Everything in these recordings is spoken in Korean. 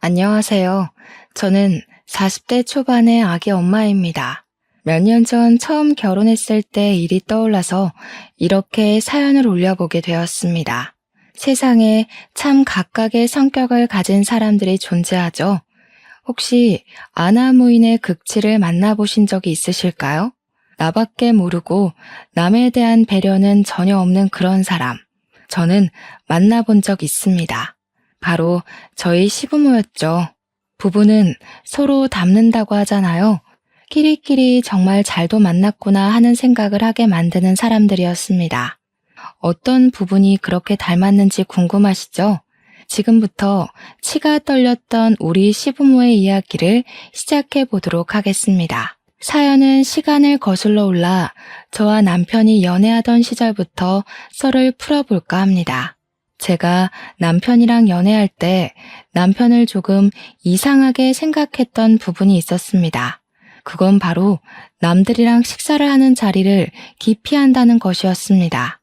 안녕하세요. 저는 40대 초반의 아기 엄마입니다. 몇 년 전 처음 결혼했을 때 일이 떠올라서 이렇게 사연을 올려보게 되었습니다. 세상에 참 각각의 성격을 가진 사람들이 존재하죠. 혹시 아나무인의 극치를 만나보신 적이 있으실까요? 나밖에 모르고 남에 대한 배려는 전혀 없는 그런 사람. 저는 만나본 적 있습니다. 바로 저희 시부모였죠. 부부는 서로 닮는다고 하잖아요. 끼리끼리 정말 잘도 만났구나 하는 생각을 하게 만드는 사람들이었습니다. 어떤 부분이 그렇게 닮았는지 궁금하시죠? 지금부터 치가 떨렸던 우리 시부모의 이야기를 시작해 보도록 하겠습니다. 사연은 시간을 거슬러 올라 저와 남편이 연애하던 시절부터 썰을 풀어볼까 합니다. 제가 남편이랑 연애할 때 남편을 조금 이상하게 생각했던 부분이 있었습니다. 그건 바로 남들이랑 식사를 하는 자리를 기피한다는 것이었습니다.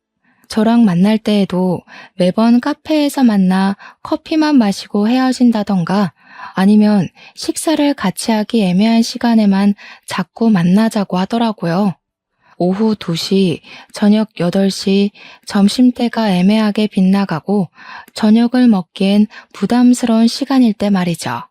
저랑 만날 때에도 매번 카페에서 만나 커피만 마시고 헤어진다던가 아니면 식사를 같이 하기 애매한 시간에만 자꾸 만나자고 하더라고요. 오후 2시, 저녁 8시, 점심때가 애매하게 빗나가고 저녁을 먹기엔 부담스러운 시간일 때 말이죠.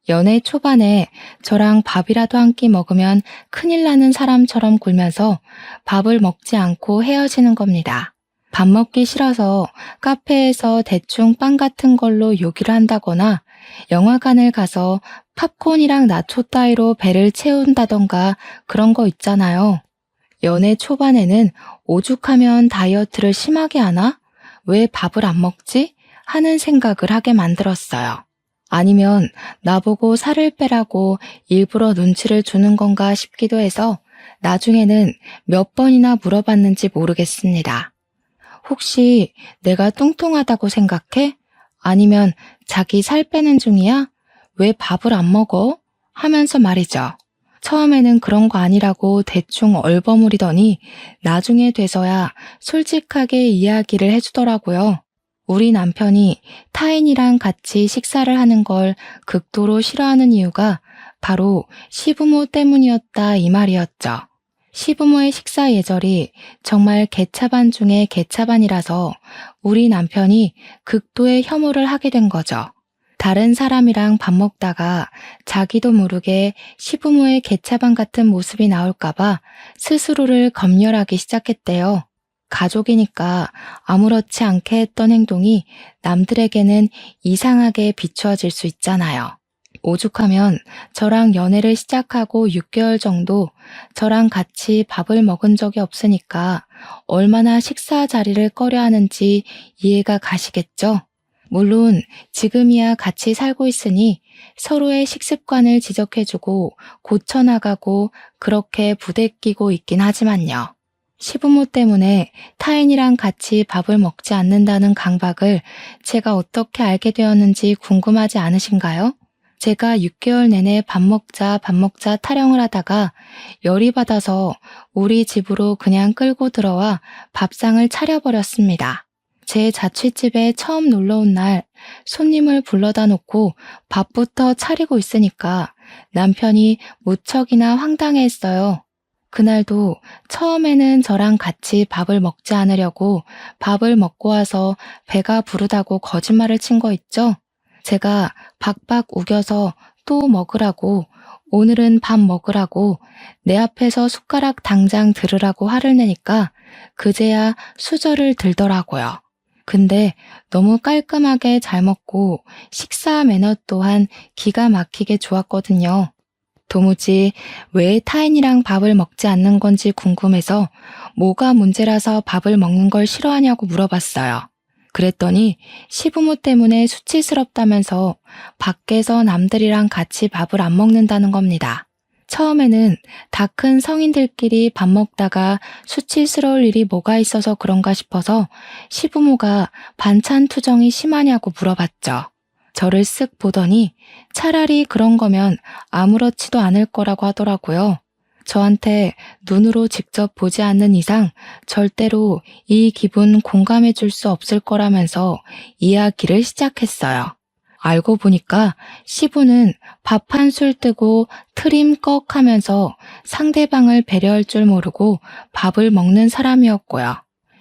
연애 초반에 저랑 밥이라도 한 끼 먹으면 큰일 나는 사람처럼 굴면서 밥을 먹지 않고 헤어지는 겁니다. 밥 먹기 싫어서 카페에서 대충 빵 같은 걸로 요기를 한다거나 영화관을 가서 팝콘이랑 나초 따위로 배를 채운다던가 그런 거 있잖아요. 연애 초반에는 오죽하면 다이어트를 심하게 하나? 왜 밥을 안 먹지? 하는 생각을 하게 만들었어요. 아니면 나보고 살을 빼라고 일부러 눈치를 주는 건가 싶기도 해서 나중에는 몇 번이나 물어봤는지 모르겠습니다. 혹시 내가 뚱뚱하다고 생각해? 아니면 자기 살 빼는 중이야? 왜 밥을 안 먹어? 하면서 말이죠. 처음에는 그런 거 아니라고 대충 얼버무리더니 나중에 돼서야 솔직하게 이야기를 해주더라고요. 우리 남편이 타인이랑 같이 식사를 하는 걸 극도로 싫어하는 이유가 바로 시부모 때문이었다 이 말이었죠. 시부모의 식사 예절이 정말 개차반 중에 개차반이라서 우리 남편이 극도의 혐오를 하게 된 거죠. 다른 사람이랑 밥 먹다가 자기도 모르게 시부모의 개차반 같은 모습이 나올까봐 스스로를 검열하기 시작했대요. 가족이니까 아무렇지 않게 했던 행동이 남들에게는 이상하게 비추어질 수 있잖아요. 오죽하면 저랑 연애를 시작하고 6개월 정도 저랑 같이 밥을 먹은 적이 없으니까 얼마나 식사 자리를 꺼려 하는지 이해가 가시겠죠? 물론 지금이야 같이 살고 있으니 서로의 식습관을 지적해주고 고쳐나가고 그렇게 부대끼고 있긴 하지만요. 시부모 때문에 타인이랑 같이 밥을 먹지 않는다는 강박을 제가 어떻게 알게 되었는지 궁금하지 않으신가요? 제가 6개월 내내 밥 먹자 타령을 하다가 열이 받아서 우리 집으로 그냥 끌고 들어와 밥상을 차려버렸습니다. 제 자취집에 처음 놀러 온 날 손님을 불러다 놓고 밥부터 차리고 있으니까 남편이 무척이나 황당해했어요. 그날도 처음에는 저랑 같이 밥을 먹지 않으려고 밥을 먹고 와서 배가 부르다고 거짓말을 친 거 있죠? 제가 박박 우겨서 또 먹으라고, 오늘은 밥 먹으라고, 내 앞에서 숟가락 당장 들으라고 화를 내니까 그제야 수저를 들더라고요. 근데 너무 깔끔하게 잘 먹고 식사 매너 또한 기가 막히게 좋았거든요. 도무지 왜 타인이랑 밥을 먹지 않는 건지 궁금해서 뭐가 문제라서 밥을 먹는 걸 싫어하냐고 물어봤어요. 그랬더니 시부모 때문에 수치스럽다면서 밖에서 남들이랑 같이 밥을 안 먹는다는 겁니다. 처음에는 다 큰 성인들끼리 밥 먹다가 수치스러울 일이 뭐가 있어서 그런가 싶어서 시부모가 반찬 투정이 심하냐고 물어봤죠. 저를 쓱 보더니 차라리 그런 거면 아무렇지도 않을 거라고 하더라고요. 저한테 눈으로 직접 보지 않는 이상 절대로 이 기분 공감해 줄 수 없을 거라면서 이야기를 시작했어요. 알고 보니까 시부는 밥 한 술 뜨고 트림 꺽 하면서 상대방을 배려할 줄 모르고 밥을 먹는 사람이었고요.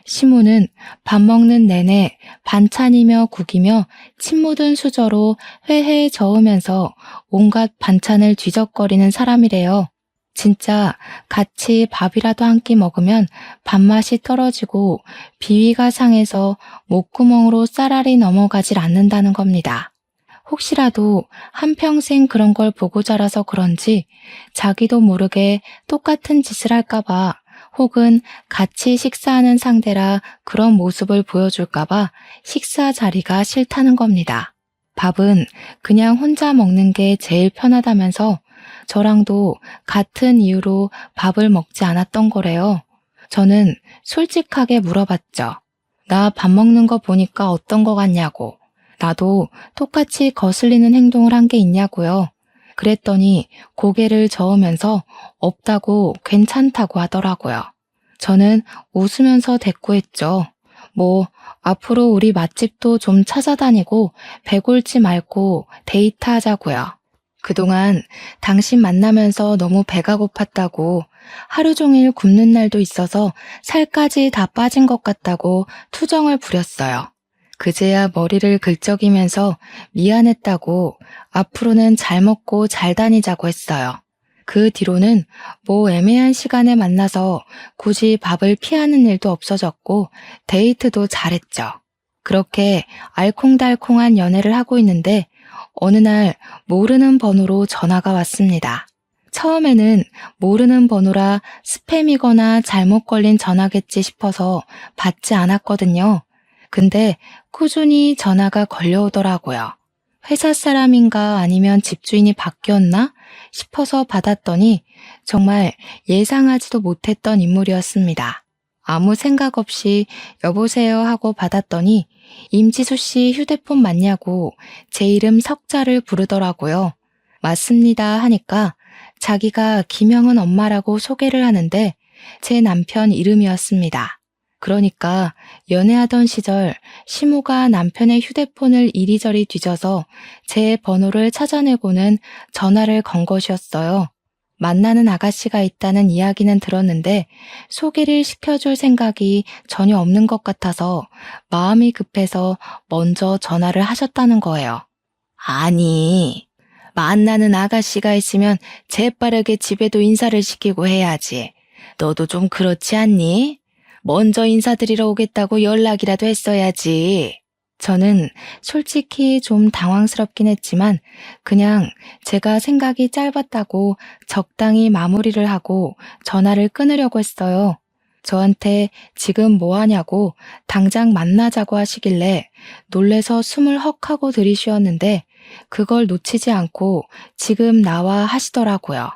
시무는 밥 먹는 내내 반찬이며 국이며 침 묻은 수저로 회회에 저으면서 온갖 반찬을 뒤적거리는 사람이래요. 진짜 같이 밥이라도 한 끼 먹으면 밥맛이 떨어지고 비위가 상해서 목구멍으로 쌀알이 넘어가질 않는다는 겁니다. 혹시라도 한평생 그런 걸 보고 자라서 그런지 자기도 모르게 똑같은 짓을 할까봐 혹은 같이 식사하는 상대라 그런 모습을 보여줄까봐 식사 자리가 싫다는 겁니다. 밥은 그냥 혼자 먹는 게 제일 편하다면서 저랑도 같은 이유로 밥을 먹지 않았던 거래요. 저는 솔직하게 물어봤죠. 나 밥 먹는 거 보니까 어떤 거 같냐고. 나도 똑같이 거슬리는 행동을 한 게 있냐고요. 그랬더니 고개를 저으면서 없다고 괜찮다고 하더라고요. 저는 웃으면서 대꾸했죠. 뭐 앞으로 우리 맛집도 좀 찾아다니고 배골지 말고 데이트하자고요. 그동안 당신 만나면서 너무 배가 고팠다고 하루 종일 굶는 날도 있어서 살까지 다 빠진 것 같다고 투정을 부렸어요. 그제야 머리를 긁적이면서 미안했다고 앞으로는 잘 먹고 잘 다니자고 했어요. 그 뒤로는 뭐 애매한 시간에 만나서 굳이 밥을 피하는 일도 없어졌고 데이트도 잘했죠. 그렇게 알콩달콩한 연애를 하고 있는데 어느 날 모르는 번호로 전화가 왔습니다. 처음에는 모르는 번호라 스팸이거나 잘못 걸린 전화겠지 싶어서 받지 않았거든요. 근데 꾸준히 전화가 걸려오더라고요. 회사 사람인가 아니면 집주인이 바뀌었나 싶어서 받았더니 정말 예상하지도 못했던 인물이었습니다. 아무 생각 없이 여보세요 하고 받았더니 임지수 씨 휴대폰 맞냐고 제 이름 석자를 부르더라고요. 맞습니다 하니까 자기가 김영은 엄마라고 소개를 하는데 제 남편 이름이었습니다. 그러니까 연애하던 시절 시모가 남편의 휴대폰을 이리저리 뒤져서 제 번호를 찾아내고는 전화를 건 것이었어요. 만나는 아가씨가 있다는 이야기는 들었는데 소개를 시켜줄 생각이 전혀 없는 것 같아서 마음이 급해서 먼저 전화를 하셨다는 거예요. 아니, 만나는 아가씨가 있으면 재빠르게 집에도 인사를 시키고 해야지. 너도 좀 그렇지 않니? 먼저 인사드리러 오겠다고 연락이라도 했어야지. 저는 솔직히 좀 당황스럽긴 했지만 그냥 제가 생각이 짧았다고 적당히 마무리를 하고 전화를 끊으려고 했어요. 저한테 지금 뭐 하냐고 당장 만나자고 하시길래 놀래서 숨을 헉 하고 들이쉬었는데 그걸 놓치지 않고 지금 나와 하시더라고요.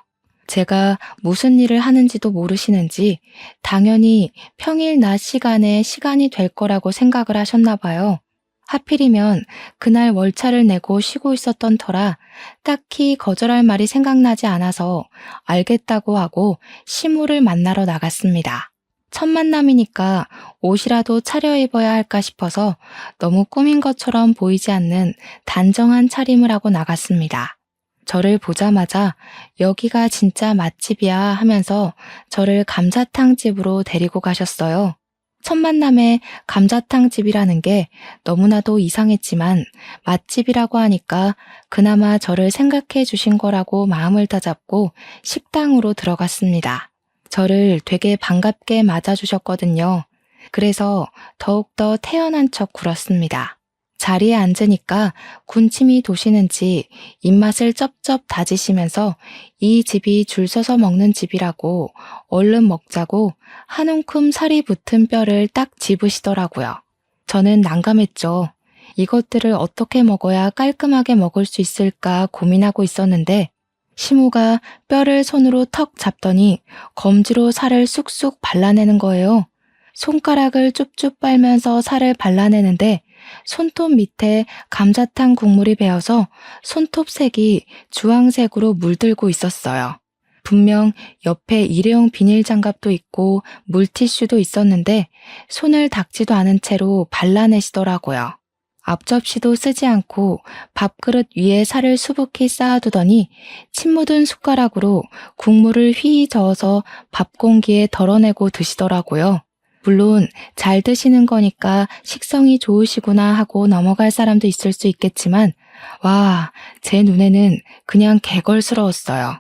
제가 무슨 일을 하는지도 모르시는지 당연히 평일 낮 시간에 시간이 될 거라고 생각을 하셨나 봐요. 하필이면 그날 월차를 내고 쉬고 있었던 터라 딱히 거절할 말이 생각나지 않아서 알겠다고 하고 시무를 만나러 나갔습니다. 첫 만남이니까 옷이라도 차려입어야 할까 싶어서 너무 꾸민 것처럼 보이지 않는 단정한 차림을 하고 나갔습니다. 저를 보자마자 여기가 진짜 맛집이야 하면서 저를 감자탕 집으로 데리고 가셨어요. 첫 만남에 감자탕 집이라는 게 너무나도 이상했지만 맛집이라고 하니까 그나마 저를 생각해 주신 거라고 마음을 다잡고 식당으로 들어갔습니다. 저를 되게 반갑게 맞아주셨거든요. 그래서 더욱더 태연한 척 굴었습니다. 자리에 앉으니까 군침이 도시는지 입맛을 쩝쩝 다지시면서 이 집이 줄 서서 먹는 집이라고 얼른 먹자고 한 움큼 살이 붙은 뼈를 딱 집으시더라고요. 저는 난감했죠. 이것들을 어떻게 먹어야 깔끔하게 먹을 수 있을까 고민하고 있었는데 시모가 뼈를 손으로 턱 잡더니 검지로 살을 쑥쑥 발라내는 거예요. 손가락을 쭉쭉 빨면서 살을 발라내는데 손톱 밑에 감자탕 국물이 배어서 손톱 색이 주황색으로 물들고 있었어요. 분명 옆에 일회용 비닐 장갑도 있고 물티슈도 있었는데 손을 닦지도 않은 채로 발라내시더라고요. 앞접시도 쓰지 않고 밥그릇 위에 살을 수북히 쌓아두더니 침 묻은 숟가락으로 국물을 휘 저어서 밥 공기에 덜어내고 드시더라고요. 물론 잘 드시는 거니까 식성이 좋으시구나 하고 넘어갈 사람도 있을 수 있겠지만 와, 제 눈에는 그냥 개걸스러웠어요.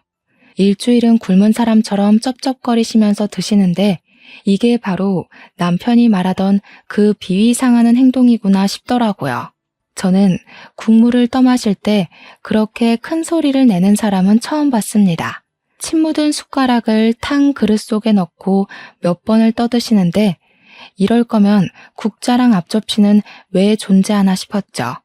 일주일은 굶은 사람처럼 쩝쩝거리시면서 드시는데 이게 바로 남편이 말하던 그 비위 상하는 행동이구나 싶더라고요. 저는 국물을 떠마실 때 그렇게 큰 소리를 내는 사람은 처음 봤습니다. 침 묻은 숟가락을 탕 그릇 속에 넣고 몇 번을 떠드시는데 이럴 거면 국자랑 앞접시는 왜 존재하나 싶었죠.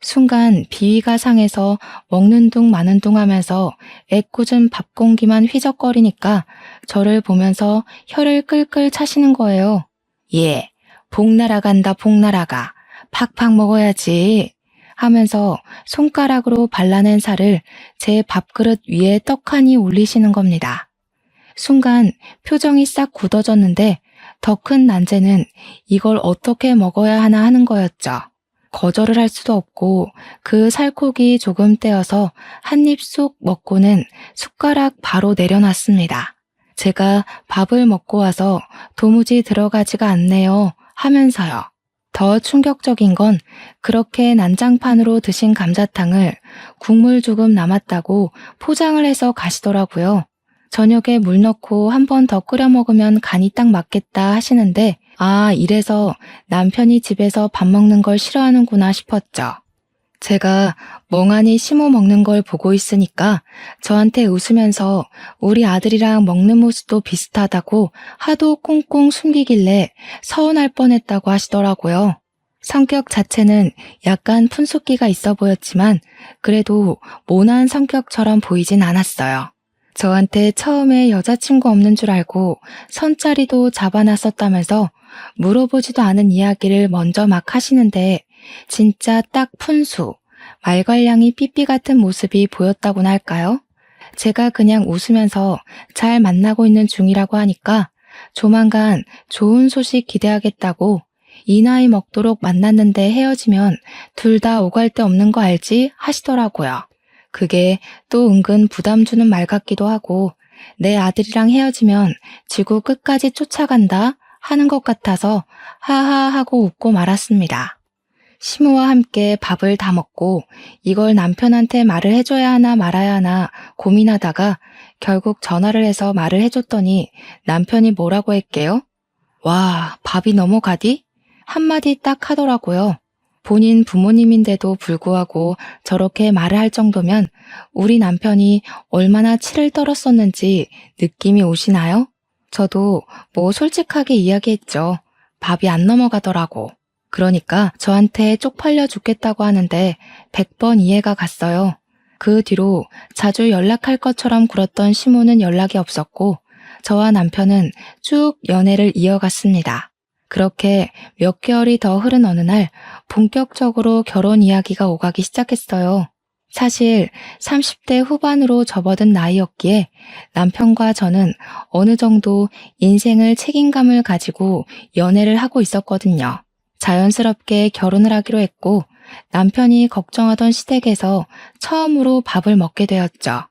순간 비위가 상해서 먹는 둥 마는 둥 하면서 애꿎은 밥 공기만 휘적거리니까 저를 보면서 혀를 끌끌 차시는 거예요. 예, 복 날아간다 복 날아가. 팍팍 먹어야지. 하면서 손가락으로 발라낸 살을 제 밥그릇 위에 떡하니 올리시는 겁니다. 순간 표정이 싹 굳어졌는데 더 큰 난제는 이걸 어떻게 먹어야 하나 하는 거였죠. 거절을 할 수도 없고 그 살코기 조금 떼어서 한 입 쑥 먹고는 숟가락 바로 내려놨습니다. 제가 밥을 먹고 와서 도무지 들어가지가 않네요 하면서요. 더 충격적인 건 그렇게 난장판으로 드신 감자탕을 국물 조금 남았다고 포장을 해서 가시더라고요. 저녁에 물 넣고 한 번 더 끓여 먹으면 간이 딱 맞겠다 하시는데 아, 이래서 남편이 집에서 밥 먹는 걸 싫어하는구나 싶었죠. 제가 멍하니 시모 먹는 걸 보고 있으니까 저한테 웃으면서 우리 아들이랑 먹는 모습도 비슷하다고 하도 꽁꽁 숨기길래 서운할 뻔했다고 하시더라고요. 성격 자체는 약간 푼숫기가 있어 보였지만 그래도 모난 성격처럼 보이진 않았어요. 저한테 처음에 여자친구 없는 줄 알고 선자리도 잡아놨었다면서 물어보지도 않은 이야기를 먼저 막 하시는데 진짜 딱 푼수, 말괄량이 삐삐 같은 모습이 보였다고나 할까요? 제가 그냥 웃으면서 잘 만나고 있는 중이라고 하니까 조만간 좋은 소식 기대하겠다고 이 나이 먹도록 만났는데 헤어지면 둘 다 오갈 데 없는 거 알지? 하시더라고요. 그게 또 은근 부담 주는 말 같기도 하고 내 아들이랑 헤어지면 지구 끝까지 쫓아간다 하는 것 같아서 하하 하고 웃고 말았습니다. 시모와 함께 밥을 다 먹고 이걸 남편한테 말을 해줘야 하나 말아야 하나 고민하다가 결국 전화를 해서 말을 해줬더니 남편이 뭐라고 했게요? 와, 밥이 넘어가디? 한마디 딱 하더라고요. 본인 부모님인데도 불구하고 저렇게 말을 할 정도면 우리 남편이 얼마나 치를 떨었었는지 느낌이 오시나요? 저도 뭐 솔직하게 이야기했죠. 밥이 안 넘어가더라고. 그러니까 저한테 쪽팔려 죽겠다고 하는데 100번 이해가 갔어요. 그 뒤로 자주 연락할 것처럼 굴었던 시모는 연락이 없었고 저와 남편은 쭉 연애를 이어갔습니다. 그렇게 몇 개월이 더 흐른 어느 날 본격적으로 결혼 이야기가 오가기 시작했어요. 사실 30대 후반으로 접어든 나이였기에 남편과 저는 어느 정도 인생을 책임감을 가지고 연애를 하고 있었거든요. 자연스럽게 결혼을 하기로 했고 남편이 걱정하던 시댁에서 처음으로 밥을 먹게 되었죠.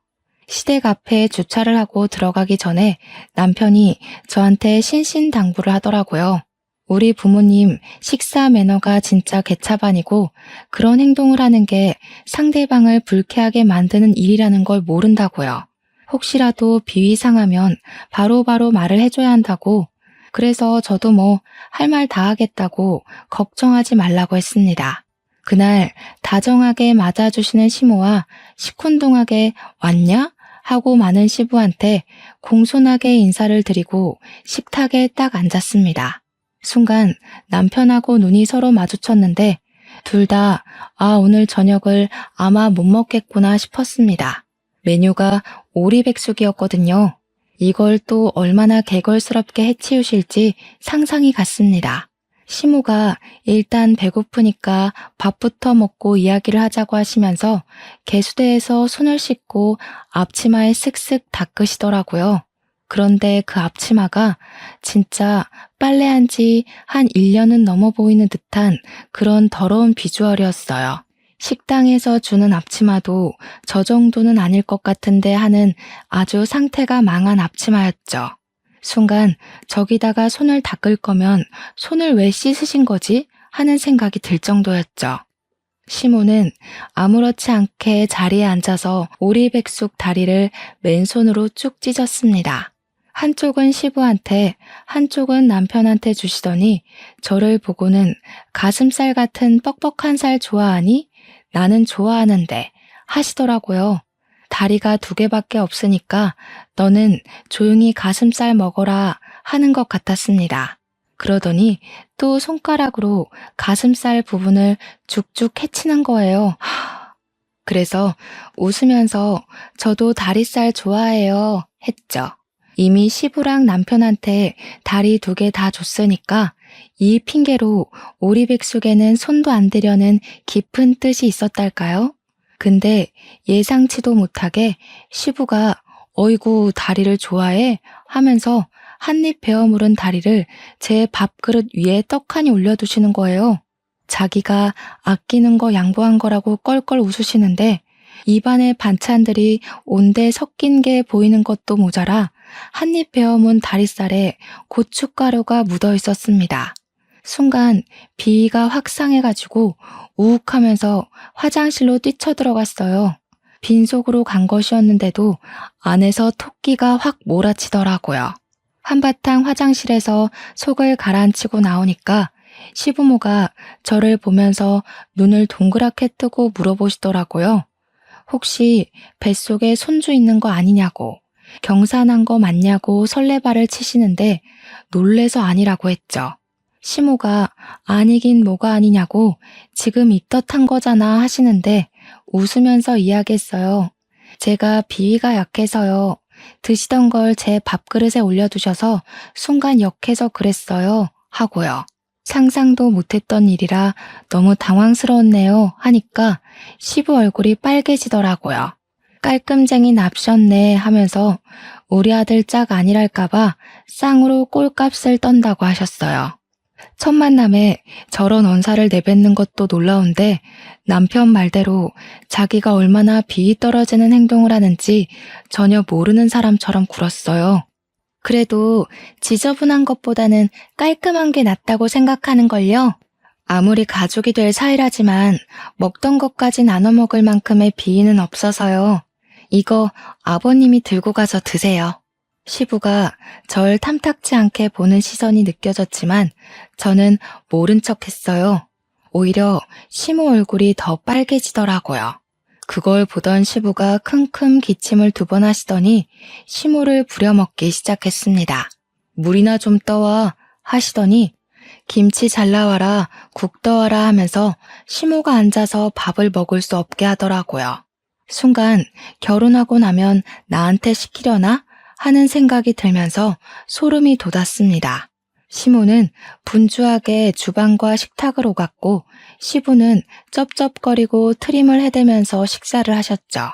시댁 앞에 주차를 하고 들어가기 전에 남편이 저한테 신신당부를 하더라고요. 우리 부모님 식사 매너가 진짜 개차반이고 그런 행동을 하는 게 상대방을 불쾌하게 만드는 일이라는 걸 모른다고요. 혹시라도 비위 상하면 바로바로 말을 해줘야 한다고 그래서 저도 뭐 할 말 다 하겠다고 걱정하지 말라고 했습니다. 그날 다정하게 맞아주시는 시모와 시큰둥하게 왔냐? 하고 많은 시부한테 공손하게 인사를 드리고 식탁에 딱 앉았습니다. 순간 남편하고 눈이 서로 마주쳤는데 둘 다 오늘 저녁을 아마 못 먹겠구나 싶었습니다. 메뉴가 오리백숙이었거든요. 이걸 또 얼마나 개걸스럽게 해치우실지 상상이 갔습니다. 시모가 일단 배고프니까 밥부터 먹고 이야기를 하자고 하시면서 개수대에서 손을 씻고 앞치마에 쓱쓱 닦으시더라고요. 그런데 그 앞치마가 진짜 빨래한 지 한 1년은 넘어 보이는 듯한 그런 더러운 비주얼이었어요. 식당에서 주는 앞치마도 저 정도는 아닐 것 같은데 하는 아주 상태가 망한 앞치마였죠. 순간 저기다가 손을 닦을 거면 손을 왜 씻으신 거지? 하는 생각이 들 정도였죠. 시모는 아무렇지 않게 자리에 앉아서 오리백숙 다리를 맨손으로 쭉 찢었습니다. 한쪽은 시부한테, 한쪽은 남편한테 주시더니 저를 보고는 가슴살 같은 뻑뻑한 살 좋아하니? 나는 좋아하는데 하시더라고요. 다리가 2개밖에 없으니까 너는 조용히 가슴살 먹어라 하는 것 같았습니다. 그러더니 또 손가락으로 가슴살 부분을 쭉쭉 해치는 거예요. 그래서 웃으면서 저도 다리살 좋아해요 했죠. 이미 시부랑 남편한테 다리 2개 다 줬으니까 이 핑계로 오리백숙에는 손도 안 대려는 깊은 뜻이 있었달까요? 근데 예상치도 못하게 시부가 어이구 다리를 좋아해 하면서 한입 베어 물은 다리를 제 밥그릇 위에 떡하니 올려두시는 거예요. 자기가 아끼는 거 양보한 거라고 껄껄 웃으시는데 입안에 반찬들이 온데 섞인 게 보이는 것도 모자라 한입 베어문 다리살에 고춧가루가 묻어 있었습니다. 순간 비위가 확 상해가지고 우욱하면서 화장실로 뛰쳐들어갔어요. 빈속으로 간 것이었는데도 안에서 토끼가 확 몰아치더라고요. 한바탕 화장실에서 속을 가라앉히고 나오니까 시부모가 저를 보면서 눈을 동그랗게 뜨고 물어보시더라고요. 혹시 뱃속에 손주 있는 거 아니냐고, 경사난 거 맞냐고 설레발을 치시는데 놀래서 아니라고 했죠. 시모가 아니긴 뭐가 아니냐고 지금 입덧한 거잖아 하시는데 웃으면서 이야기했어요. 제가 비위가 약해서요. 드시던 걸 제 밥그릇에 올려두셔서 순간 역해서 그랬어요 하고요. 상상도 못했던 일이라 너무 당황스러웠네요 하니까 시부 얼굴이 빨개지더라고요. 깔끔쟁이 납셨네 하면서 우리 아들 짝 아니랄까봐 쌍으로 꼴값을 떤다고 하셨어요. 첫 만남에 저런 언사를 내뱉는 것도 놀라운데 남편 말대로 자기가 얼마나 비위 떨어지는 행동을 하는지 전혀 모르는 사람처럼 굴었어요. 그래도 지저분한 것보다는 깔끔한 게 낫다고 생각하는걸요. 아무리 가족이 될 사이라지만 먹던 것까지 나눠 먹을 만큼의 비위는 없어서요. 이거 아버님이 들고 가서 드세요. 시부가 절 탐탁지 않게 보는 시선이 느껴졌지만 저는 모른 척 했어요. 오히려 시모 얼굴이 더 빨개지더라고요. 그걸 보던 시부가 킁킁 기침을 2번 하시더니 시모를 부려먹기 시작했습니다. 물이나 좀 떠와 하시더니 김치 잘 나와라, 국 떠와라 하면서 시모가 앉아서 밥을 먹을 수 없게 하더라고요. 순간 결혼하고 나면 나한테 시키려나 하는 생각이 들면서 소름이 돋았습니다. 시모는 분주하게 주방과 식탁을 오갔고 시부는 쩝쩝거리고 트림을 해대면서 식사를 하셨죠.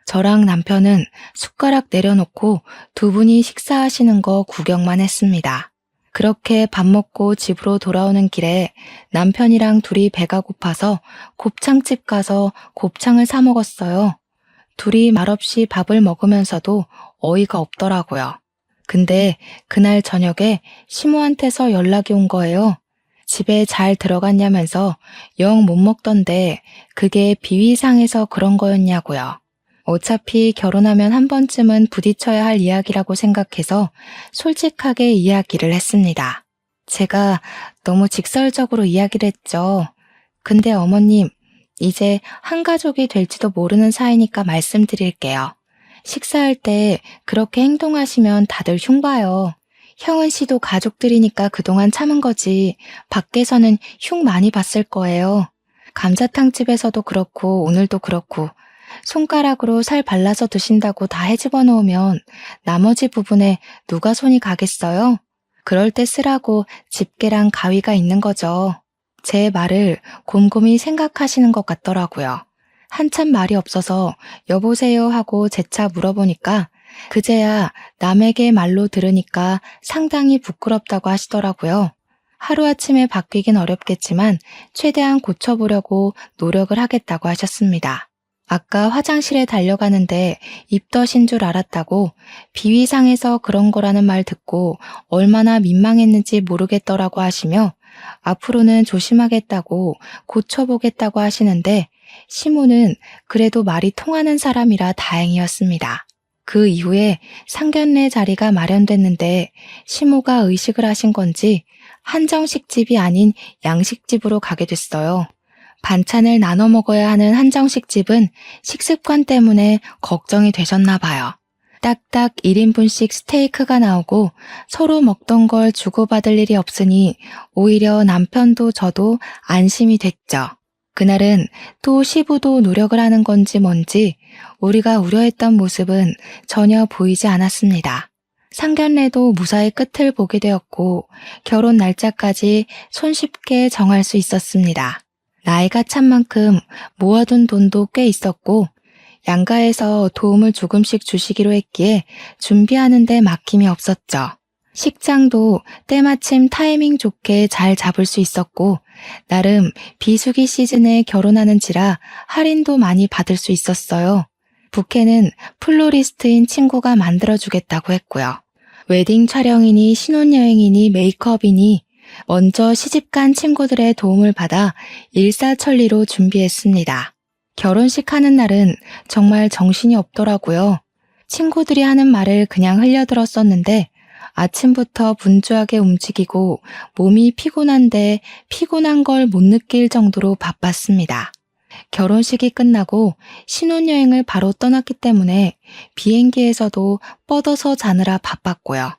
저랑 남편은 숟가락 내려놓고 2분이 식사하시는 거 구경만 했습니다. 그렇게 밥 먹고 집으로 돌아오는 길에 남편이랑 둘이 배가 고파서 곱창집 가서 곱창을 사 먹었어요. 둘이 말없이 밥을 먹으면서도 어이가 없더라고요. 근데 그날 저녁에 시모한테서 연락이 온 거예요. 집에 잘 들어갔냐면서 영 못 먹던데 그게 비위상해서 그런 거였냐고요. 어차피 결혼하면 한 번쯤은 부딪혀야 할 이야기라고 생각해서 솔직하게 이야기를 했습니다. 제가 너무 직설적으로 이야기를 했죠. 근데 어머님, 이제 한 가족이 될지도 모르는 사이니까 말씀드릴게요. 식사할 때 그렇게 행동하시면 다들 흉봐요. 형은 씨도 가족들이니까 그동안 참은 거지. 밖에서는 흉 많이 봤을 거예요. 감자탕집에서도 그렇고 오늘도 그렇고 손가락으로 살 발라서 드신다고 다 헤집어 놓으면 나머지 부분에 누가 손이 가겠어요? 그럴 때 쓰라고 집게랑 가위가 있는 거죠. 제 말을 곰곰이 생각하시는 것 같더라고요. 한참 말이 없어서 여보세요 하고 재차 물어보니까 그제야 남에게 말로 들으니까 상당히 부끄럽다고 하시더라고요. 하루아침에 바뀌긴 어렵겠지만 최대한 고쳐보려고 노력을 하겠다고 하셨습니다. 아까 화장실에 달려가는데 입덧인 줄 알았다고 비위상해서 그런 거라는 말 듣고 얼마나 민망했는지 모르겠더라고 하시며 앞으로는 조심하겠다고 고쳐보겠다고 하시는데 시모는 그래도 말이 통하는 사람이라 다행이었습니다. 그 이후에 상견례 자리가 마련됐는데 시모가 의식을 하신 건지 한정식집이 아닌 양식집으로 가게 됐어요. 반찬을 나눠 먹어야 하는 한정식집은 식습관 때문에 걱정이 되셨나 봐요. 딱딱 1인분씩 스테이크가 나오고 서로 먹던 걸 주고받을 일이 없으니 오히려 남편도 저도 안심이 됐죠. 그날은 또 시부도 노력을 하는 건지 뭔지 우리가 우려했던 모습은 전혀 보이지 않았습니다. 상견례도 무사히 끝을 보게 되었고 결혼 날짜까지 손쉽게 정할 수 있었습니다. 나이가 찬 만큼 모아둔 돈도 꽤 있었고 양가에서 도움을 조금씩 주시기로 했기에 준비하는 데 막힘이 없었죠. 식장도 때마침 타이밍 좋게 잘 잡을 수 있었고 나름 비수기 시즌에 결혼하는지라 할인도 많이 받을 수 있었어요. 부케는 플로리스트인 친구가 만들어주겠다고 했고요. 웨딩 촬영이니 신혼여행이니 메이크업이니 먼저 시집간 친구들의 도움을 받아 일사천리로 준비했습니다. 결혼식 하는 날은 정말 정신이 없더라고요. 친구들이 하는 말을 그냥 흘려들었었는데 아침부터 분주하게 움직이고 몸이 피곤한데 피곤한 걸 못 느낄 정도로 바빴습니다. 결혼식이 끝나고 신혼여행을 바로 떠났기 때문에 비행기에서도 뻗어서 자느라 바빴고요.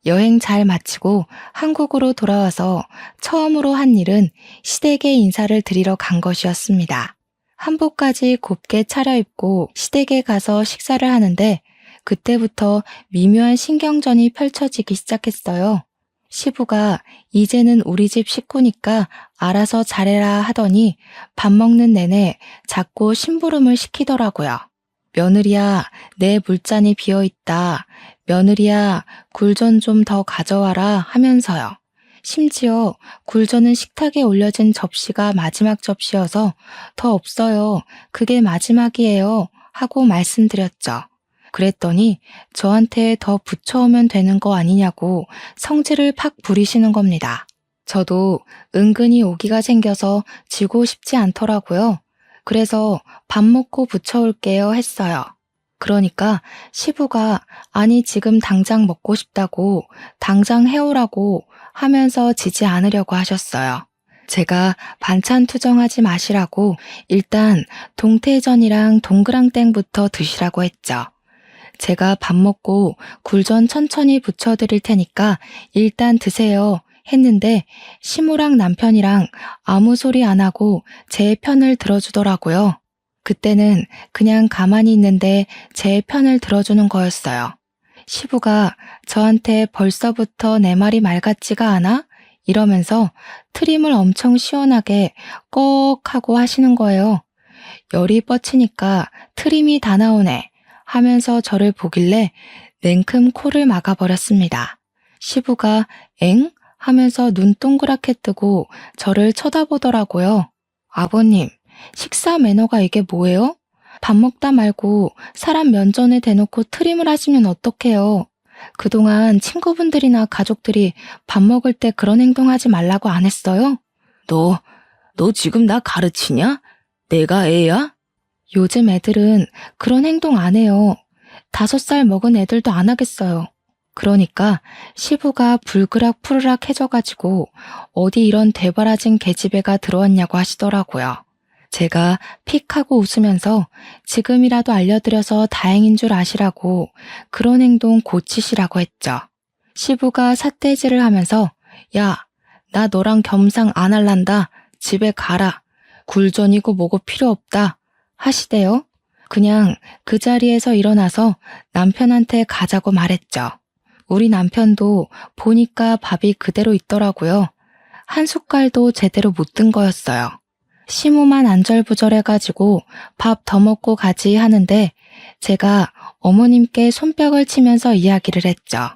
여행 잘 마치고 한국으로 돌아와서 처음으로 한 일은 시댁에 인사를 드리러 간 것이었습니다. 한복까지 곱게 차려입고 시댁에 가서 식사를 하는데 그때부터 미묘한 신경전이 펼쳐지기 시작했어요. 시부가 이제는 우리 집 식구니까 알아서 잘해라 하더니 밥 먹는 내내 자꾸 심부름을 시키더라고요. 며느리야, 내 물잔이 비어있다. 며느리야, 굴전 좀 더 가져와라 하면서요. 심지어 굴전은 식탁에 올려진 접시가 마지막 접시여서 더 없어요. 그게 마지막이에요. 하고 말씀드렸죠. 그랬더니 저한테 더 붙여오면 되는 거 아니냐고 성질을 팍 부리시는 겁니다. 저도 은근히 오기가 생겨서 지고 싶지 않더라고요. 그래서 밥 먹고 붙여올게요 했어요. 그러니까 시부가 아니 지금 당장 먹고 싶다고 당장 해오라고 하면서 지지 않으려고 하셨어요. 제가 반찬 투정하지 마시라고 일단 동태전이랑 동그랑땡부터 드시라고 했죠. 제가 밥 먹고 굴전 천천히 부쳐드릴 테니까 일단 드세요 했는데 시모랑 남편이랑 아무 소리 안 하고 제 편을 들어주더라고요. 그때는 그냥 가만히 있는데 제 편을 들어주는 거였어요. 시부가 저한테 벌써부터 내 말이 말 같지가 않아? 이러면서 트림을 엄청 시원하게 꺽 하고 하시는 거예요. 열이 뻗치니까 트림이 다 나오네 하면서 저를 보길래 냉큼 코를 막아버렸습니다. 시부가 엥? 하면서 눈 동그랗게 뜨고 저를 쳐다보더라고요. 아버님, 식사 매너가 이게 뭐예요? 밥 먹다 말고 사람 면전에 대놓고 트림을 하시면 어떡해요? 그동안 친구분들이나 가족들이 밥 먹을 때 그런 행동하지 말라고 안 했어요? 너 지금 나 가르치냐? 내가 애야? 요즘 애들은 그런 행동 안 해요. 5살 먹은 애들도 안 하겠어요. 그러니까 시부가 불그락 푸르락 해져가지고 어디 이런 대바라진 계집애가 들어왔냐고 하시더라고요. 제가 픽하고 웃으면서 지금이라도 알려드려서 다행인 줄 아시라고 그런 행동 고치시라고 했죠. 시부가 삿대질을 하면서 야, 나 너랑 겸상 안 할란다. 집에 가라. 굴전이고 뭐고 필요 없다. 하시대요. 그냥 그 자리에서 일어나서 남편한테 가자고 말했죠. 우리 남편도 보니까 밥이 그대로 있더라고요. 한 숟갈도 제대로 못 든 거였어요. 시모만 안절부절해가지고 밥 더 먹고 가지 하는데 제가 어머님께 손뼉을 치면서 이야기를 했죠.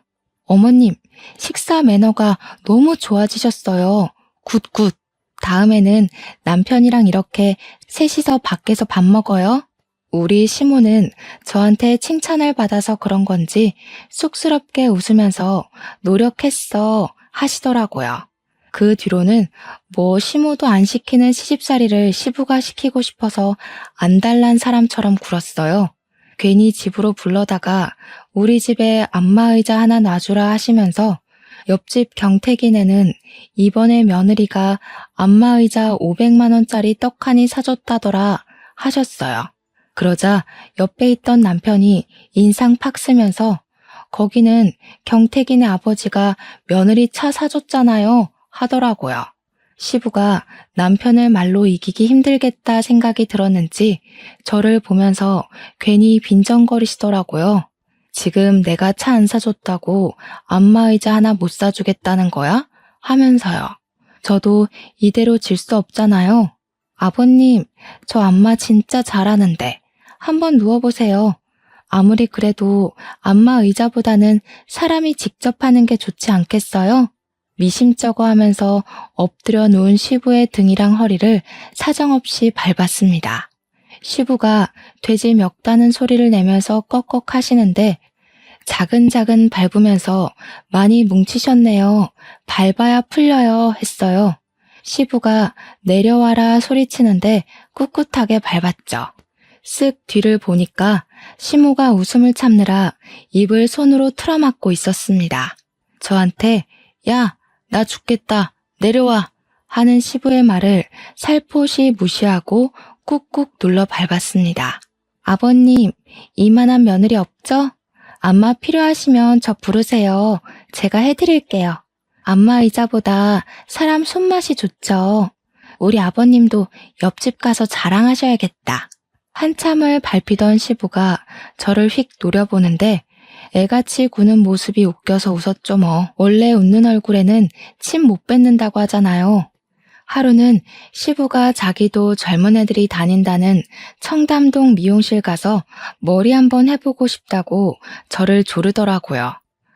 어머님, 식사 매너가 너무 좋아지셨어요. 굿굿. 다음에는 남편이랑 이렇게 셋이서 밖에서 밥 먹어요. 우리 시모는 저한테 칭찬을 받아서 그런 건지 쑥스럽게 웃으면서 노력했어 하시더라고요. 그 뒤로는 뭐 시모도 안 시키는 시집살이를 시부가 시키고 싶어서 안달난 사람처럼 굴었어요. 괜히 집으로 불러다가 우리 집에 안마의자 하나 놔주라 하시면서 옆집 경태기네는 이번에 며느리가 안마의자 500만 원짜리 떡하니 사줬다더라 하셨어요. 그러자 옆에 있던 남편이 인상 팍 쓰면서 거기는 경태기네 아버지가 며느리 차 사줬잖아요 하더라고요. 시부가 남편을 말로 이기기 힘들겠다 생각이 들었는지 저를 보면서 괜히 빈정거리시더라고요. 지금 내가 차 안 사줬다고 안마의자 하나 못 사주겠다는 거야? 하면서요. 저도 이대로 질 수 없잖아요. 아버님, 저 안마 진짜 잘하는데 한번 누워보세요. 아무리 그래도 안마의자보다는 사람이 직접 하는 게 좋지 않겠어요? 미심쩍어 하면서 엎드려 누운 시부의 등이랑 허리를 사정없이 밟았습니다. 시부가 돼지 멱다는 소리를 내면서 꺽꺽 하시는데 자근자근 밟으면서 많이 뭉치셨네요. 밟아야 풀려요 했어요. 시부가 내려와라 소리치는데 꿋꿋하게 밟았죠. 쓱 뒤를 보니까 시모가 웃음을 참느라 입을 손으로 틀어막고 있었습니다. 저한테 야, 나 죽겠다. 내려와. 하는 시부의 말을 살포시 무시하고 꾹꾹 눌러 밟았습니다. 아버님, 이만한 며느리 없죠? 안마 필요하시면 저 부르세요. 제가 해드릴게요. 안마 의자보다 사람 손맛이 좋죠. 우리 아버님도 옆집 가서 자랑하셔야겠다. 한참을 밟히던 시부가 저를 휙 노려보는데 애같이 구는 모습이 웃겨서 웃었죠 뭐. 원래 웃는 얼굴에는 침 못 뱉는다고 하잖아요. 하루는 시부가 자기도 젊은 애들이 다닌다는 청담동 미용실 가서 머리 한번 해보고 싶다고 저를 조르더라고요.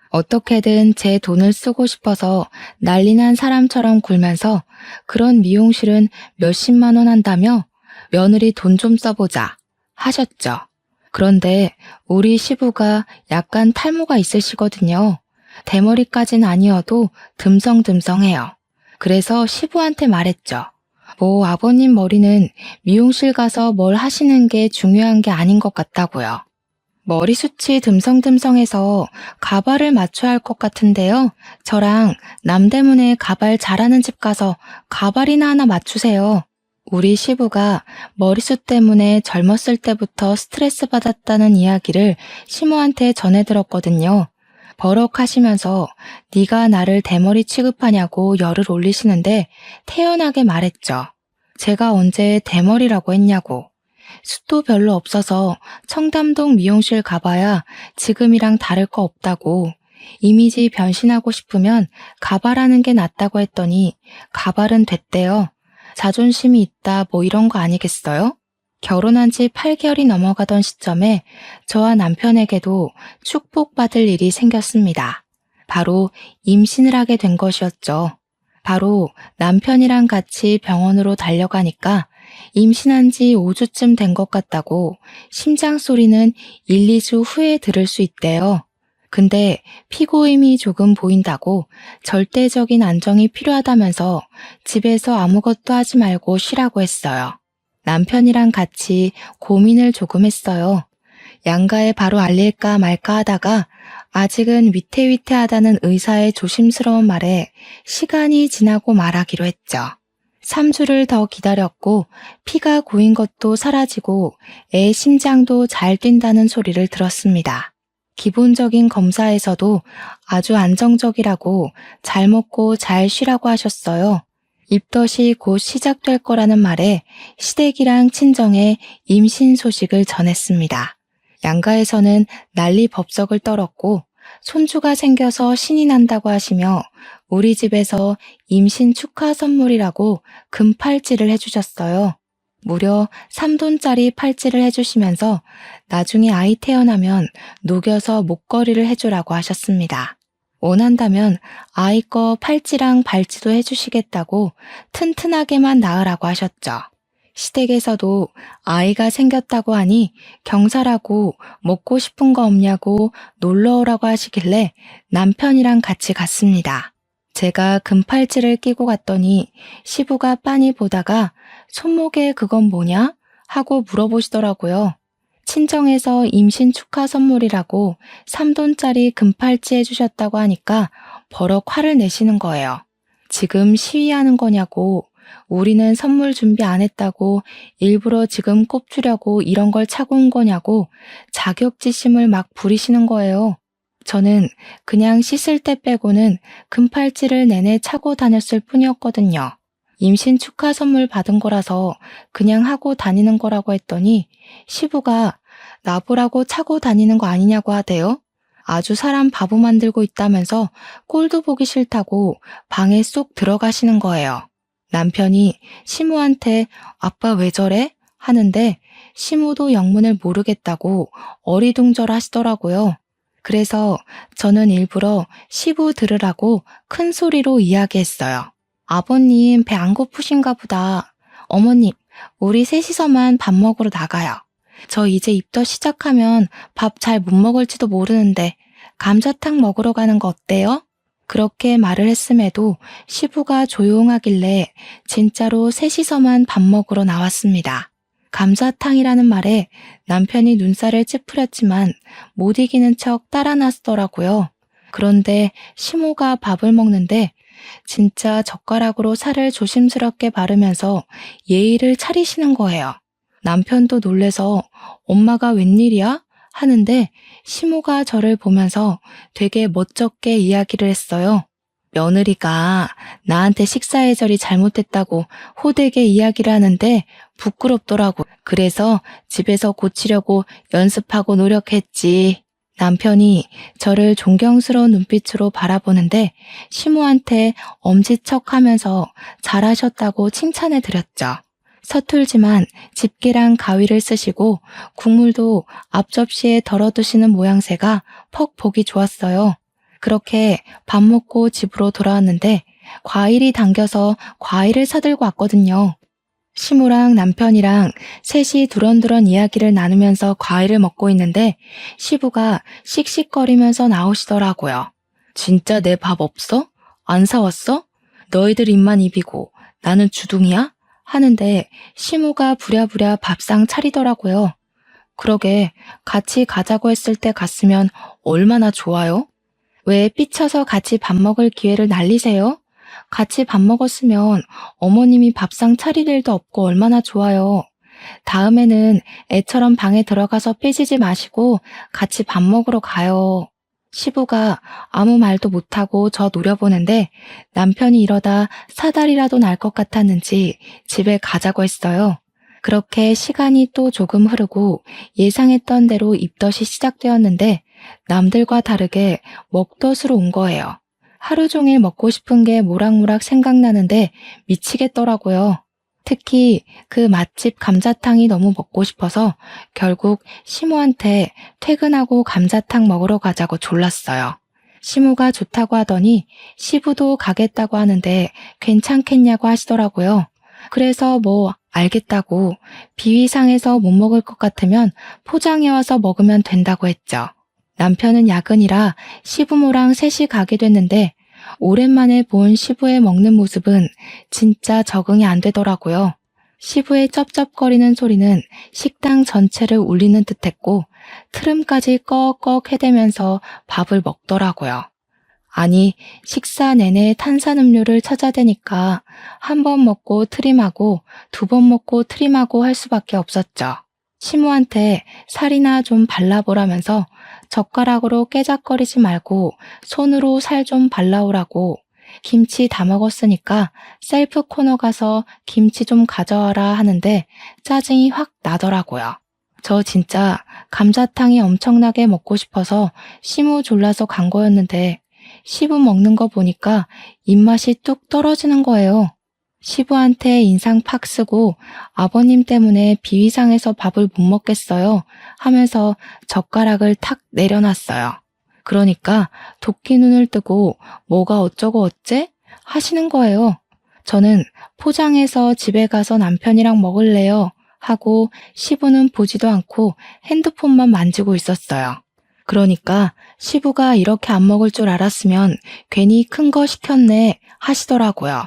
어떻게든 제 돈을 쓰고 싶어서 난리난 사람처럼 굴면서 그런 미용실은 몇십만 원 한다며 며느리 돈 좀 써보자 하셨죠. 그런데 우리 시부가 약간 탈모가 있으시거든요. 대머리까진 아니어도 듬성듬성해요. 그래서 시부한테 말했죠. 뭐 아버님 머리는 미용실 가서 뭘 하시는 게 중요한 게 아닌 것 같다고요. 머리숱이 듬성듬성해서 가발을 맞춰야 할 것 같은데요. 저랑 남대문에 가발 잘하는 집 가서 가발이나 하나 맞추세요. 우리 시부가 머리숱 때문에 젊었을 때부터 스트레스 받았다는 이야기를 시모한테 전해 들었거든요. 버럭하시면서 네가 나를 대머리 취급하냐고 열을 올리시는데 태연하게 말했죠. 제가 언제 대머리라고 했냐고. 숱도 별로 없어서 청담동 미용실 가봐야 지금이랑 다를 거 없다고. 이미지 변신하고 싶으면 가발하는 게 낫다고 했더니 가발은 됐대요. 자존심이 있다 뭐 이런 거 아니겠어요? 결혼한 지 8개월이 넘어가던 시점에 저와 남편에게도 축복받을 일이 생겼습니다. 바로 임신을 하게 된 것이었죠. 바로 남편이랑 같이 병원으로 달려가니까 임신한 지 5주쯤 된 것 같다고 심장 소리는 1, 2주 후에 들을 수 있대요. 근데 피고임이 조금 보인다고 절대적인 안정이 필요하다면서 집에서 아무것도 하지 말고 쉬라고 했어요. 남편이랑 같이 고민을 조금 했어요. 양가에 바로 알릴까 말까 하다가 아직은 위태위태하다는 의사의 조심스러운 말에 시간이 지나고 말하기로 했죠. 3주를 더 기다렸고 피가 고인 것도 사라지고 애 심장도 잘 뛴다는 소리를 들었습니다. 기본적인 검사에서도 아주 안정적이라고 잘 먹고 잘 쉬라고 하셨어요. 입덧이 곧 시작될 거라는 말에 시댁이랑 친정에 임신 소식을 전했습니다. 양가에서는 난리 법석을 떨었고 손주가 생겨서 신이 난다고 하시며 우리 집에서 임신 축하 선물이라고 금팔찌를 해주셨어요. 무려 3돈짜리 팔찌를 해주시면서 나중에 아이 태어나면 녹여서 목걸이를 해주라고 하셨습니다. 원한다면 아이 거 팔찌랑 발찌도 해주시겠다고 튼튼하게만 낳으라고 하셨죠. 시댁에서도 아이가 생겼다고 하니 경사라고 먹고 싶은 거 없냐고 놀러 오라고 하시길래 남편이랑 같이 갔습니다. 제가 금팔찌를 끼고 갔더니 시부가 빤히 보다가 손목에 그건 뭐냐? 하고 물어보시더라고요. 친정에서 임신 축하 선물이라고 3돈짜리 금팔찌 해주셨다고 하니까 버럭 화를 내시는 거예요. 지금 시위하는 거냐고, 우리는 선물 준비 안 했다고 일부러 지금 꼽주려고 이런 걸 차고 온 거냐고 자격지심을 막 부리시는 거예요. 저는 그냥 씻을 때 빼고는 금팔찌를 내내 차고 다녔을 뿐이었거든요. 임신 축하 선물 받은 거라서 그냥 하고 다니는 거라고 했더니 시부가 나보라고 차고 다니는 거 아니냐고 하대요. 아주 사람 바보 만들고 있다면서 꼴도 보기 싫다고 방에 쏙 들어가시는 거예요. 남편이 시무한테 아빠 왜 저래? 하는데 시무도 영문을 모르겠다고 어리둥절 하시더라고요. 그래서 저는 일부러 시부 들으라고 큰 소리로 이야기했어요. 아버님 배 안 고프신가 보다. 어머님, 우리 셋이서만 밥 먹으러 나가요. 저 이제 입덧 시작하면 밥 잘 못 먹을지도 모르는데 감자탕 먹으러 가는 거 어때요? 그렇게 말을 했음에도 시부가 조용하길래 진짜로 셋이서만 밥 먹으러 나왔습니다. 감자탕이라는 말에 남편이 눈살을 찌푸렸지만 못 이기는 척 따라 나서더라고요. 그런데 시모가 밥을 먹는데 진짜 젓가락으로 살을 조심스럽게 바르면서 예의를 차리시는 거예요. 남편도 놀래서 엄마가 웬일이야? 하는데 시모가 저를 보면서 되게 멋쩍게 이야기를 했어요. 며느리가 나한테 식사 예절이 잘못됐다고 호되게 이야기를 하는데 부끄럽더라고. 그래서 집에서 고치려고 연습하고 노력했지. 남편이 저를 존경스러운 눈빛으로 바라보는데 시모한테 엄지척하면서 잘하셨다고 칭찬해 드렸죠. 서툴지만 집게랑 가위를 쓰시고 국물도 앞접시에 덜어두시는 모양새가 퍽 보기 좋았어요. 그렇게 밥 먹고 집으로 돌아왔는데 과일이 당겨서 과일을 사들고 왔거든요. 시모랑 남편이랑 셋이 두런두런 이야기를 나누면서 과일을 먹고 있는데 시부가 씩씩거리면서 나오시더라고요. 진짜 내 밥 없어? 안 사왔어? 너희들 입만 입이고 나는 주둥이야? 하는데 시모가 부랴부랴 밥상 차리더라고요. 그러게 같이 가자고 했을 때 갔으면 얼마나 좋아요? 왜 삐쳐서 같이 밥 먹을 기회를 날리세요? 같이 밥 먹었으면 어머님이 밥상 차릴 일도 없고 얼마나 좋아요. 다음에는 애처럼 방에 들어가서 삐지지 마시고 같이 밥 먹으러 가요. 시부가 아무 말도 못하고 저 노려보는데 남편이 이러다 사달이라도 날 것 같았는지 집에 가자고 했어요. 그렇게 시간이 또 조금 흐르고 예상했던 대로 입덧이 시작되었는데 남들과 다르게 먹덧으로 온 거예요. 하루 종일 먹고 싶은 게 모락모락 생각나는데 미치겠더라고요. 특히 그 맛집 감자탕이 너무 먹고 싶어서 결국 시모한테 퇴근하고 감자탕 먹으러 가자고 졸랐어요. 시모가 좋다고 하더니 시부도 가겠다고 하는데 괜찮겠냐고 하시더라고요. 그래서 뭐 알겠다고 비위상해서 못 먹을 것 같으면 포장해와서 먹으면 된다고 했죠. 남편은 야근이라 시부모랑 셋이 가게 됐는데 오랜만에 본 시부의 먹는 모습은 진짜 적응이 안 되더라고요. 시부의 쩝쩝거리는 소리는 식당 전체를 울리는 듯했고 트름까지 꺽꺽 해대면서 밥을 먹더라고요. 아니, 식사 내내 탄산음료를 찾아대니까 한 번 먹고 트림하고 두 번 먹고 트림하고 할 수밖에 없었죠. 시모한테 살이나 좀 발라보라면서 젓가락으로 깨작거리지 말고 손으로 살 좀 발라오라고 김치 다 먹었으니까 셀프 코너 가서 김치 좀 가져와라 하는데 짜증이 확 나더라고요. 저 진짜 감자탕이 엄청나게 먹고 싶어서 시모 졸라서 간 거였는데 시부 먹는 거 보니까 입맛이 뚝 떨어지는 거예요. 시부한테 인상 팍 쓰고 아버님 때문에 비위상해서 밥을 못 먹겠어요 하면서 젓가락을 탁 내려놨어요. 그러니까 도끼 눈을 뜨고 뭐가 어쩌고 어째 하시는 거예요. 저는 포장해서 집에 가서 남편이랑 먹을래요 하고 시부는 보지도 않고 핸드폰만 만지고 있었어요. 그러니까 시부가 이렇게 안 먹을 줄 알았으면 괜히 큰 거 시켰네 하시더라고요.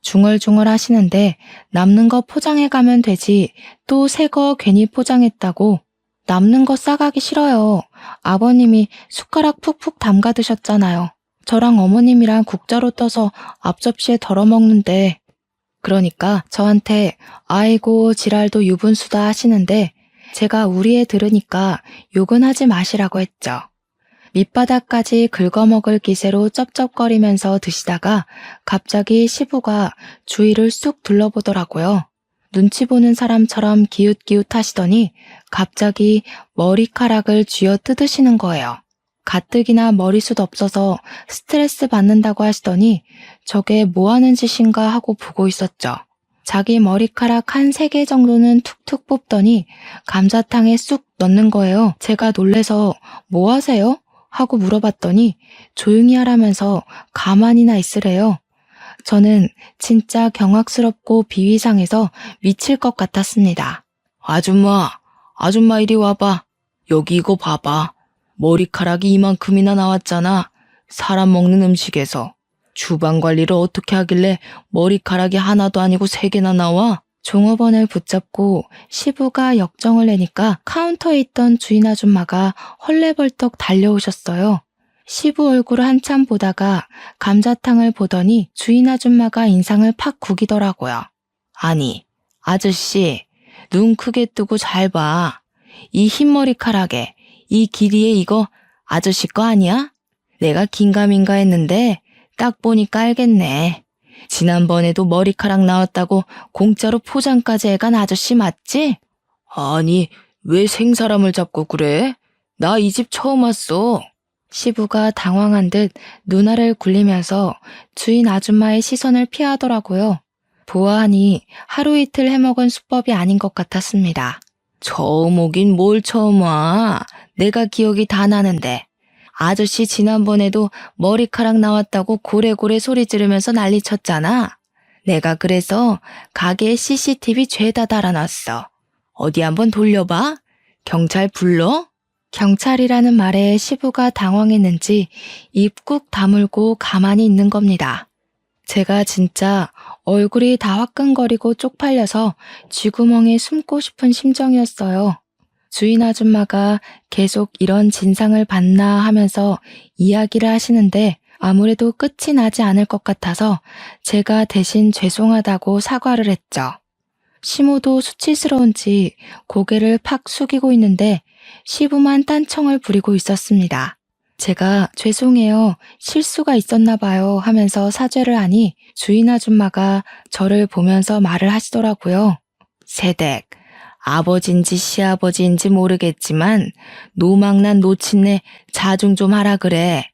중얼중얼 하시는데 남는 거 포장해 가면 되지 또 새 거 괜히 포장했다고. 남는 거 싸가기 싫어요. 아버님이 숟가락 푹푹 담가 드셨잖아요. 저랑 어머님이랑 국자로 떠서 앞접시에 덜어 먹는데. 그러니까 저한테 아이고 지랄도 유분수다 하시는데 제가 우리 애 들으니까 욕은 하지 마시라고 했죠. 밑바닥까지 긁어먹을 기세로 쩝쩝거리면서 드시다가 갑자기 시부가 주위를 쑥 둘러보더라고요. 눈치 보는 사람처럼 기웃기웃 하시더니 갑자기 머리카락을 쥐어 뜯으시는 거예요. 가뜩이나 머리숱 없어서 스트레스 받는다고 하시더니 저게 뭐 하는 짓인가 하고 보고 있었죠. 자기 머리카락 한 3개 정도는 툭툭 뽑더니 감자탕에 쑥 넣는 거예요. 제가 놀래서 뭐 하세요? 하고 물어봤더니 조용히 하라면서 가만히나 있으래요. 저는 진짜 경악스럽고 비위상해서 미칠 것 같았습니다. 아줌마 이리 와봐. 여기 이거 봐봐. 머리카락이 이만큼이나 나왔잖아. 사람 먹는 음식에서. 주방 관리를 어떻게 하길래 머리카락이 하나도 아니고 3개나 나와? 종업원을 붙잡고 시부가 역정을 내니까 카운터에 있던 주인 아줌마가 헐레벌떡 달려오셨어요. 시부 얼굴을 한참 보다가 감자탕을 보더니 주인 아줌마가 인상을 팍 구기더라고요. 아니, 아저씨, 눈 크게 뜨고 잘 봐. 이 흰 머리카락에 이 길이에 이거 아저씨 거 아니야? 내가 긴가민가 했는데 딱 보니까 알겠네. 지난번에도 머리카락 나왔다고 공짜로 포장까지 해간 아저씨 맞지? 아니, 왜 생사람을 잡고 그래? 나 이 집 처음 왔어. 시부가 당황한 듯 눈알을 굴리면서 주인 아줌마의 시선을 피하더라고요. 보아하니 하루 이틀 해먹은 수법이 아닌 것 같았습니다. 처음 오긴 뭘 처음 와. 내가 기억이 다 나는데. 아저씨 지난번에도 머리카락 나왔다고 고래고래 소리 지르면서 난리쳤잖아. 내가 그래서 가게에 CCTV 죄다 달아놨어. 어디 한번 돌려봐. 경찰 불러? 경찰이라는 말에 시부가 당황했는지 입 꾹 다물고 가만히 있는 겁니다. 제가 진짜 얼굴이 다 화끈거리고 쪽팔려서 쥐구멍에 숨고 싶은 심정이었어요. 주인 아줌마가 계속 이런 진상을 받나 하면서 이야기를 하시는데 아무래도 끝이 나지 않을 것 같아서 제가 대신 죄송하다고 사과를 했죠. 시모도 수치스러운지 고개를 팍 숙이고 있는데 시부만 딴청을 부리고 있었습니다. 제가 죄송해요. 실수가 있었나 봐요 하면서 사죄를 하니 주인 아줌마가 저를 보면서 말을 하시더라고요. 세댁, 아버지인지 시아버지인지 모르겠지만 노망난 노친네 자중 좀 하라 그래.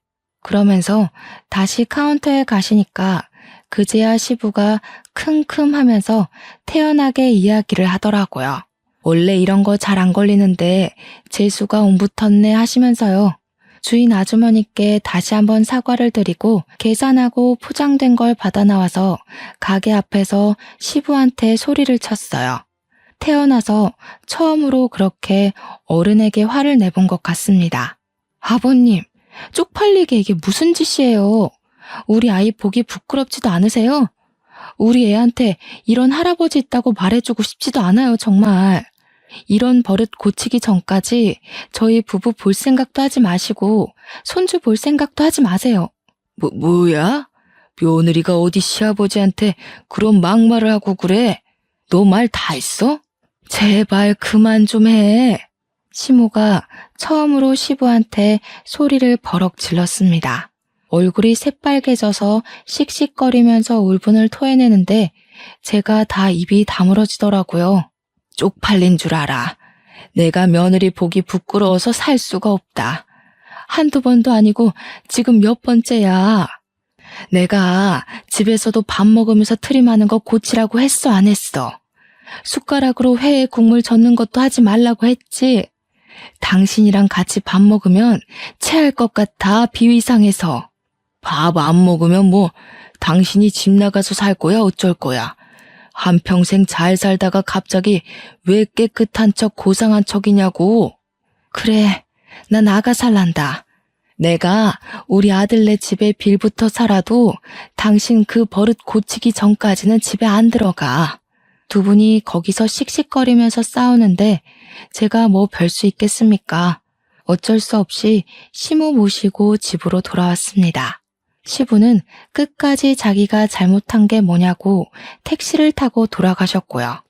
그러면서 다시 카운터에 가시니까 그제야 시부가 킁킁 하면서 태연하게 이야기를 하더라고요. 원래 이런 거 잘 안 걸리는데 재수가 옹붙었네 하시면서요. 주인 아주머니께 다시 한번 사과를 드리고 계산하고 포장된 걸 받아 나와서 가게 앞에서 시부한테 소리를 쳤어요. 태어나서 처음으로 그렇게 어른에게 화를 내본 것 같습니다. 아버님, 쪽팔리게 이게 무슨 짓이에요? 우리 아이 보기 부끄럽지도 않으세요? 우리 애한테 이런 할아버지 있다고 말해주고 싶지도 않아요, 정말. 이런 버릇 고치기 전까지 저희 부부 볼 생각도 하지 마시고 손주 볼 생각도 하지 마세요. 뭐야? 며느리가 어디 시아버지한테 그런 막말을 하고 그래? 너 말 다 했어? 제발 그만 좀 해. 시모가 처음으로 시부한테 소리를 버럭 질렀습니다. 얼굴이 새빨개져서 씩씩거리면서 울분을 토해내는데 제가 다 입이 다물어지더라고요. 쪽팔린 줄 알아. 내가 며느리 보기 부끄러워서 살 수가 없다. 한두 번도 아니고 지금 몇 번째야. 내가 집에서도 밥 먹으면서 트림하는 거 고치라고 했어, 안 했어? 숟가락으로 회에 국물 젓는 것도 하지 말라고 했지? 당신이랑 같이 밥 먹으면 체할 것 같아, 비위상해서. 밥 안 먹으면 뭐 당신이 집 나가서 살 거야, 어쩔 거야? 한평생 잘 살다가 갑자기 왜 깨끗한 척 고상한 척이냐고. 그래, 나 나가 살란다. 내가 우리 아들네 집에 빌부터 살아도 당신 그 버릇 고치기 전까지는 집에 안 들어가. 두 분이 거기서 씩씩거리면서 싸우는데 제가 뭐 별 수 있겠습니까? 어쩔 수 없이 시부 모시고 집으로 돌아왔습니다. 시부는 끝까지 자기가 잘못한 게 뭐냐고 택시를 타고 돌아가셨고요.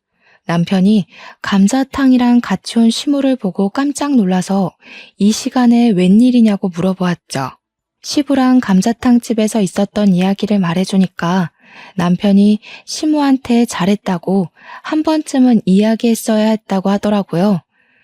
남편이 감자탕이랑 같이 온 시부를 보고 깜짝 놀라서 이 시간에 웬일이냐고 물어보았죠. 시부랑 감자탕집에서 있었던 이야기를 말해주니까 남편이 시부한테 잘했다고 한 번쯤은 이야기했어야 했다고 하더라고요.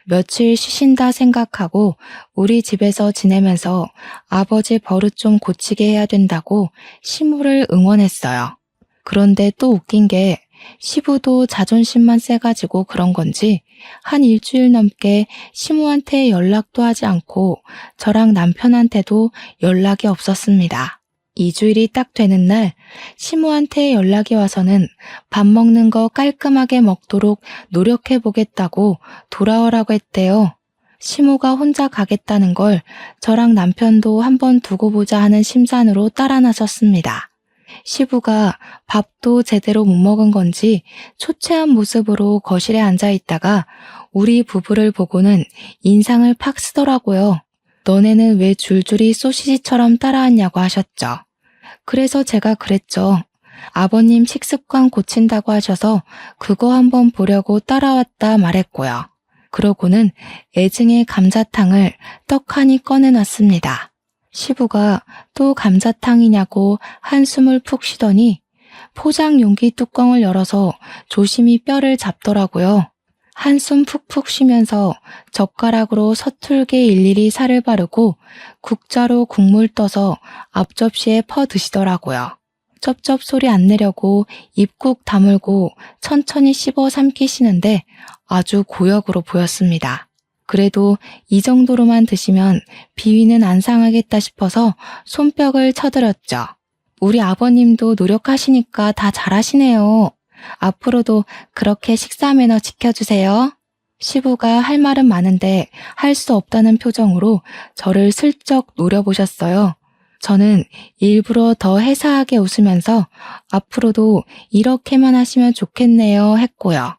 며칠 쉬신다 생각하고 우리 집에서 지내면서 아버지 버릇 좀 고치게 해야 된다고 시부를 응원했어요. 그런데 또 웃긴 게 시부도 자존심만 세가지고 그런 건지 한 일주일 넘게 시부한테 연락도 하지 않고 저랑 남편한테도 연락이 없었습니다. 2주일이 딱 되는 날 시부한테 연락이 와서는 밥 먹는 거 깔끔하게 먹도록 노력해보겠다고 돌아오라고 했대요. 시부가 혼자 가겠다는 걸 저랑 남편도 한번 두고 보자 하는 심산으로 따라 나섰습니다. 시부가 밥도 제대로 못 먹은 건지 초췌한 모습으로 거실에 앉아 있다가 우리 부부를 보고는 인상을 팍 쓰더라고요. 너네는 왜 줄줄이 소시지처럼 따라왔냐고 하셨죠. 그래서 제가 그랬죠. 아버님 식습관 고친다고 하셔서 그거 한번 보려고 따라왔다 말했고요. 그러고는 애증의 감자탕을 떡하니 꺼내놨습니다. 시부가 또 감자탕이냐고 한숨을 푹 쉬더니 포장 용기 뚜껑을 열어서 조심히 뼈를 잡더라고요. 한숨 푹푹 쉬면서 젓가락으로 서툴게 일일이 살을 바르고 국자로 국물 떠서 앞접시에 퍼 드시더라고요. 쩝쩝 소리 안 내려고 입국 다물고 천천히 씹어 삼키시는데 아주 고역으로 보였습니다. 그래도 이 정도로만 드시면 비위는 안 상하겠다 싶어서 손뼉을 쳐드렸죠. 우리 아버님도 노력하시니까 다 잘하시네요. 앞으로도 그렇게 식사 매너 지켜주세요. 시부가 할 말은 많은데 할 수 없다는 표정으로 저를 슬쩍 노려보셨어요. 저는 일부러 더 해사하게 웃으면서 앞으로도 이렇게만 하시면 좋겠네요 했고요.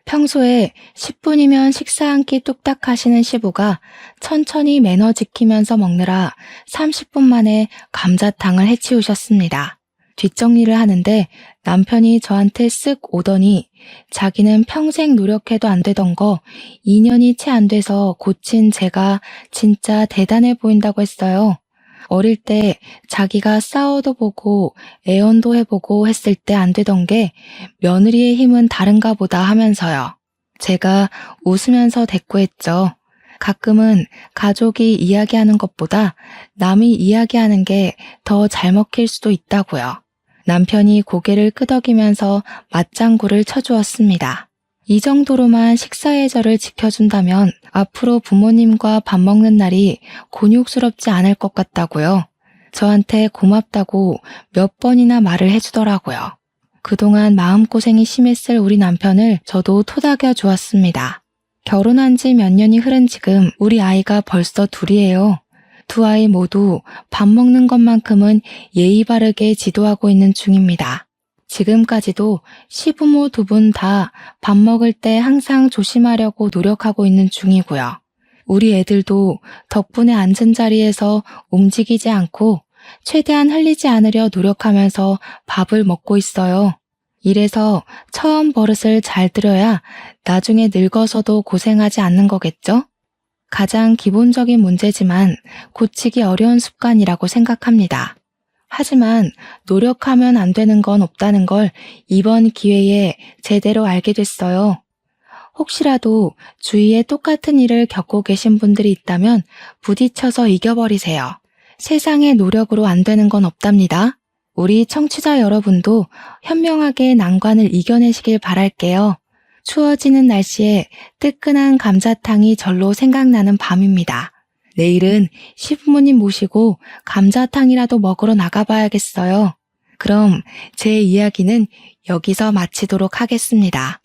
평소에 10분이면 식사 한 끼 뚝딱 하시는 시부가 천천히 매너 지키면서 먹느라 30분 만에 감자탕을 해치우셨습니다. 뒷정리를 하는데 남편이 저한테 쓱 오더니 자기는 평생 노력해도 안 되던 거 2년이 채 안 돼서 고친 제가 진짜 대단해 보인다고 했어요. 어릴 때 자기가 싸워도 보고 애원도 해보고 했을 때 안 되던 게 며느리의 힘은 다른가 보다 하면서요. 제가 웃으면서 대꾸했죠. 가끔은 가족이 이야기하는 것보다 남이 이야기하는 게 더 잘 먹힐 수도 있다고요. 남편이 고개를 끄덕이면서 맞장구를 쳐주었습니다. 이 정도로만 식사 예절을 지켜준다면 앞으로 부모님과 밥 먹는 날이 곤욕스럽지 않을 것 같다고요. 저한테 고맙다고 몇 번이나 말을 해주더라고요. 그동안 마음고생이 심했을 우리 남편을 저도 토닥여 주었습니다. 결혼한 지 몇 년이 흐른 지금 우리 아이가 벌써 둘이에요. 두 아이 모두 밥 먹는 것만큼은 예의 바르게 지도하고 있는 중입니다. 지금까지도 시부모 두 분 다 밥 먹을 때 항상 조심하려고 노력하고 있는 중이고요. 우리 애들도 덕분에 앉은 자리에서 움직이지 않고 최대한 흘리지 않으려 노력하면서 밥을 먹고 있어요. 이래서 처음 버릇을 잘 들여야 나중에 늙어서도 고생하지 않는 거겠죠? 가장 기본적인 문제지만 고치기 어려운 습관이라고 생각합니다. 하지만 노력하면 안 되는 건 없다는 걸 이번 기회에 제대로 알게 됐어요. 혹시라도 주위에 똑같은 일을 겪고 계신 분들이 있다면 부딪혀서 이겨버리세요. 세상에 노력으로 안 되는 건 없답니다. 우리 청취자 여러분도 현명하게 난관을 이겨내시길 바랄게요. 추워지는 날씨에 뜨끈한 감자탕이 절로 생각나는 밤입니다. 내일은 시부모님 모시고 감자탕이라도 먹으러 나가봐야겠어요. 그럼 제 이야기는 여기서 마치도록 하겠습니다.